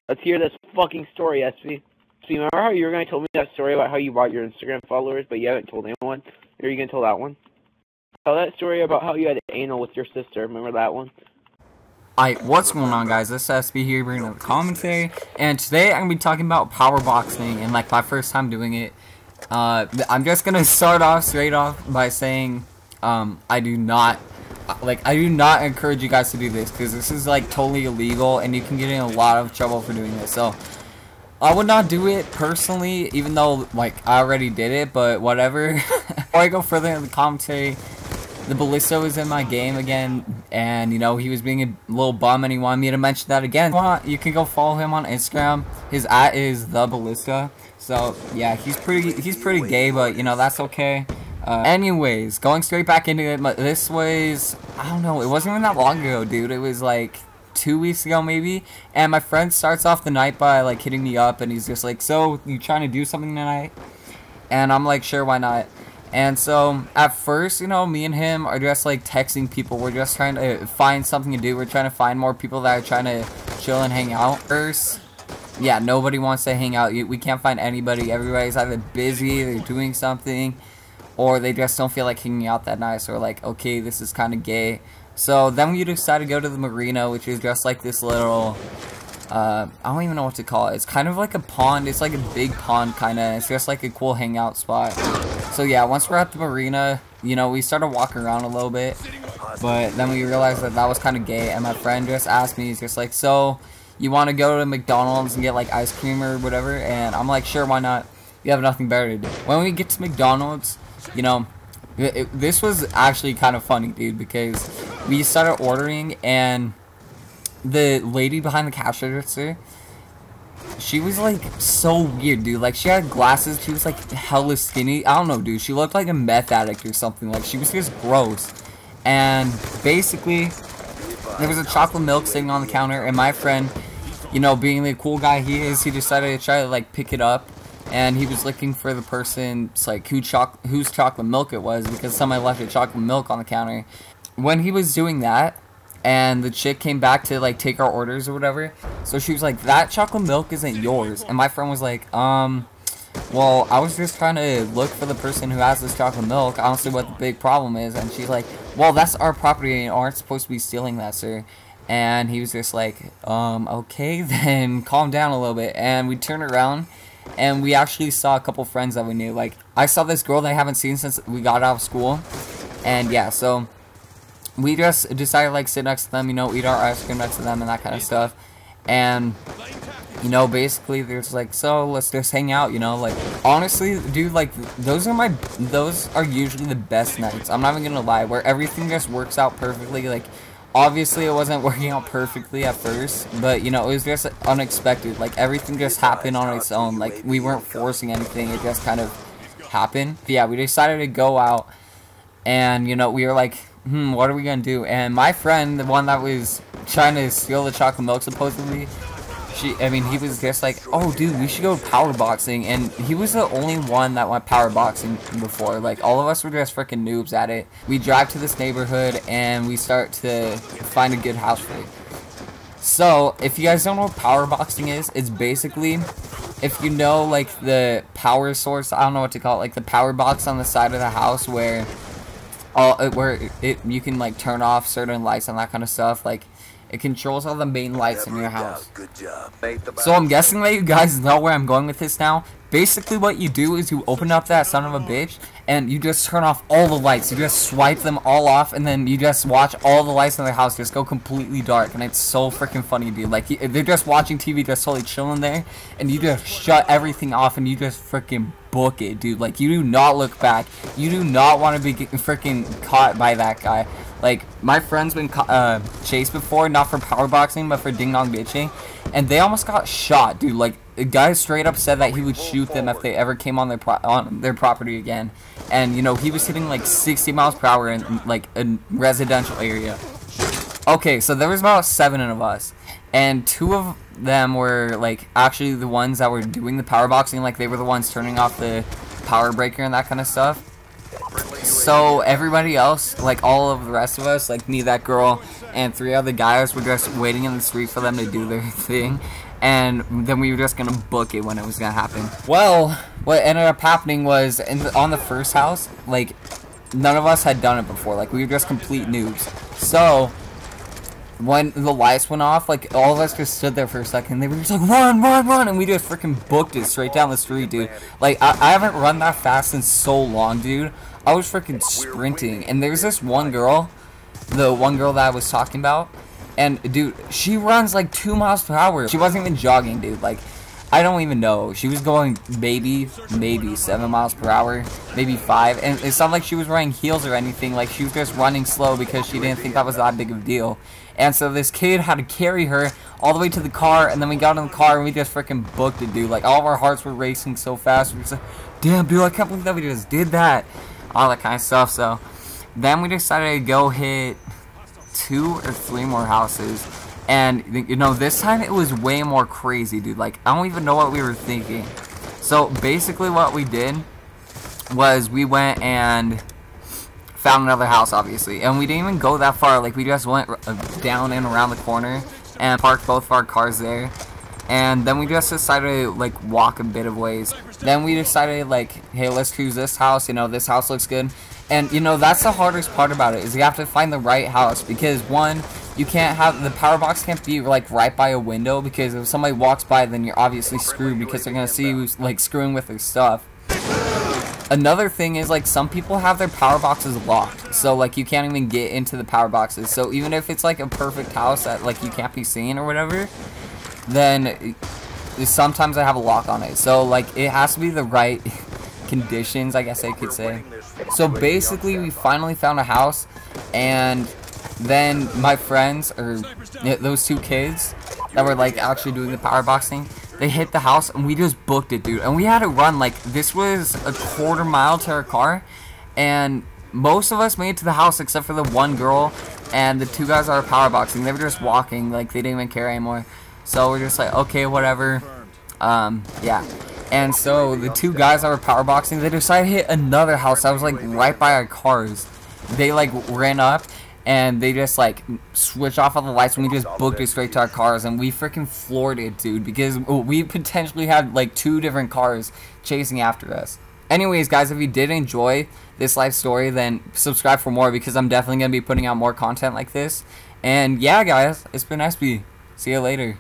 Let's hear this fucking story, Espy. So you remember how you were going to tell me that story about how you bought your Instagram followers, but you haven't told anyone? Are you going to tell that one? Tell that story about how you had anal with your sister. Remember that one? What's going on, guys? This is Espy here bringing up the commentary, and today I'm going to be talking about power boxing and like my first time doing it. I'm just going to start off straight off by saying I do not encourage you guys to do this, because this is like totally illegal and you can get in a lot of trouble for doing this. So I would not do it personally, even though like I already did it, but whatever. Before I go further in the commentary, the Ballista was in my game again, and you know, he was being a little bum and he wanted me to mention that again. You can go follow him on Instagram. His @ is the Ballista. So yeah, he's pretty gay, but you know, that's okay. Anyways, going straight back into it, this was, I don't know, it wasn't even that long ago, dude. It was like 2 weeks ago maybe, and my friend starts off the night by like hitting me up, and he's just like, "So, you trying to do something tonight?" And I'm like, "Sure, why not?" And so at first, you know, me and him are just like texting people. We're just trying to find something to do. We're trying to find more people that are trying to chill and hang out. First, yeah, nobody wants to hang out. We can't find anybody. Everybody's either busy, they're doing something, or they just don't feel like hanging out that night. So we're like, okay, this is kind of gay. So then we decided to go to the marina, which is just like this little, I don't even know what to call it. It's kind of like a pond. It's like a big pond, kind of. It's just like a cool hangout spot. So yeah, once we're at the marina, you know, we started walking around a little bit, but then we realized that that was kind of gay, and my friend just asked me, he's just like, "So, you want to go to McDonald's and get like ice cream or whatever?" And I'm like, "Sure, why not? We have nothing better to do." When we get to McDonald's, you know, this was actually kind of funny, dude, because we started ordering, and the lady behind the cash register, she was like so weird, dude. Like, she had glasses, she was like hella skinny. I don't know, dude, she looked like a meth addict or something. Like, she was just gross. And basically there was a chocolate milk sitting on the counter, and my friend, you know, being the cool guy he is, he decided to try to like pick it up. And he was looking for the person's like whose chocolate milk it was, because somebody left a chocolate milk on the counter. When he was doing that, and the chick came back to like take our orders or whatever, so she was like, "That chocolate milk isn't yours." And my friend was like, well, I was just trying to look for the person who has this chocolate milk. I don't see what the big problem is." And she's like, "Well, that's our property and you aren't supposed to be stealing that, sir." And he was just like, okay, then calm down a little bit. And we turned around, and we actually saw a couple friends that we knew. Like, I saw this girl that I haven't seen since we got out of school. And yeah, so we just decided to like sit next to them, you know, eat our ice cream next to them and that kind of stuff. And you know, basically they're just like, "So let's just hang out," you know. Like, honestly, dude, like those are usually the best nights. I'm not even gonna lie, where everything just works out perfectly. Like, obviously it wasn't working out perfectly at first, but you know, it was just unexpected. Like, everything just happened on its own. Like, we weren't forcing anything, it just kind of happened. But yeah, we decided to go out, and you know, we were like, what are we gonna do? And my friend, the one that was trying to steal the chocolate milk supposedly, he was just like, "Oh, dude, we should go power boxing." And he was the only one that went power boxing before. Like, all of us were just freaking noobs at it. We drive to this neighborhood, and we start to find a good house for it. So, if you guys don't know what power boxing is, it's basically, if you know, like, the power source, I don't know what to call it, like the power box on the side of the house where you can like turn off certain lights and that kind of stuff. Like, it controls all the main lights in your house. So I'm guessing that you guys know where I'm going with this now. Basically what you do is you open up that son of a bitch, and you just turn off all the lights. You just swipe them all off, and then you just watch all the lights in the house just go completely dark. And it's so freaking funny, dude. Like, they're just watching TV, just totally chilling there, and you just shut everything off, and you just freaking book it, dude. Like, you do not look back. You do not want to be freaking caught by that guy. Like, my friend's been chased before, not for power boxing, but for ding dong bitching, and they almost got shot, dude. Like, the guy straight up said that he would shoot them if they ever came on their property again. And you know, he was hitting like 60 miles per hour in like a residential area. Okay, so there was about 7 of us, and 2 of them were like actually the ones that were doing the power boxing. Like, they were the ones turning off the power breaker and that kind of stuff. So everybody else, like all of the rest of us, like me, that girl, and 3 other guys, were just waiting in the street for them to do their thing. and then we were just gonna book it when it was gonna happen. Well, what ended up happening was on the first house, like, none of us had done it before. Like, we were just complete noobs. So when the lights went off, like, all of us just stood there for a second. They were just like, run, run, run, and we just freaking booked it straight down the street, dude. Like, I haven't run that fast in so long, dude. I was freaking sprinting, and there's this one girl, the one girl that I was talking about, and, dude, she runs like 2 miles per hour. She wasn't even jogging, dude. Like, I don't even know. She was going maybe 7 miles per hour, maybe 5. And it's not like she was wearing heels or anything. Like, she was just running slow because she didn't think that was that big of a deal. And so this kid had to carry her all the way to the car, and then we got in the car and we just freaking booked it, dude. Like, all of our hearts were racing so fast. We were just like, damn, dude, I can't believe that we just did that. All that kind of stuff. So then we decided to go hit 2 or 3 more houses, and you know, this time it was way more crazy, dude. Like, I don't even know what we were thinking. So basically what we did was we went and found another house, obviously, and we didn't even go that far. Like, we just went down and around the corner and parked both of our cars there, and then we just decided to, like, walk a bit of ways. Then we decided, like, hey, let's choose this house. You know, this house looks good. And, you know, that's the hardest part about it, is you have to find the right house. Because, one, you can't have, the power box can't be, like, right by a window. Because if somebody walks by, then you're obviously screwed, because they're going to see you, like, screwing with their stuff. Another thing is, like, some people have their power boxes locked. So, like, you can't even get into the power boxes. So, even if it's, like, a perfect house that, like, you can't be seen or whatever, then sometimes I have a lock on it. So, like, it has to be the right conditions, I guess I could say. So basically we finally found a house, and then my friends, or those 2 kids that were like actually doing the power boxing, they hit the house and we just booked it, dude. And we had to run, like, this was a 1/4 mile to our car, and most of us made it to the house except for the one girl and the 2 guys that were power boxing. They were just walking, like, they didn't even care anymore. So we're just like, okay, whatever. Yeah. And so the 2 guys that were power boxing, they decided to hit another house that was, like, right by our cars. They, like, ran up and they just, like, switched off all the lights, and we just booked it straight to our cars, and we freaking floored it, dude, because we potentially had, like, 2 different cars chasing after us. Anyways, guys, if you did enjoy this life story, then subscribe for more, because I'm definitely going to be putting out more content like this. And yeah, guys, it's been Espy. See you later.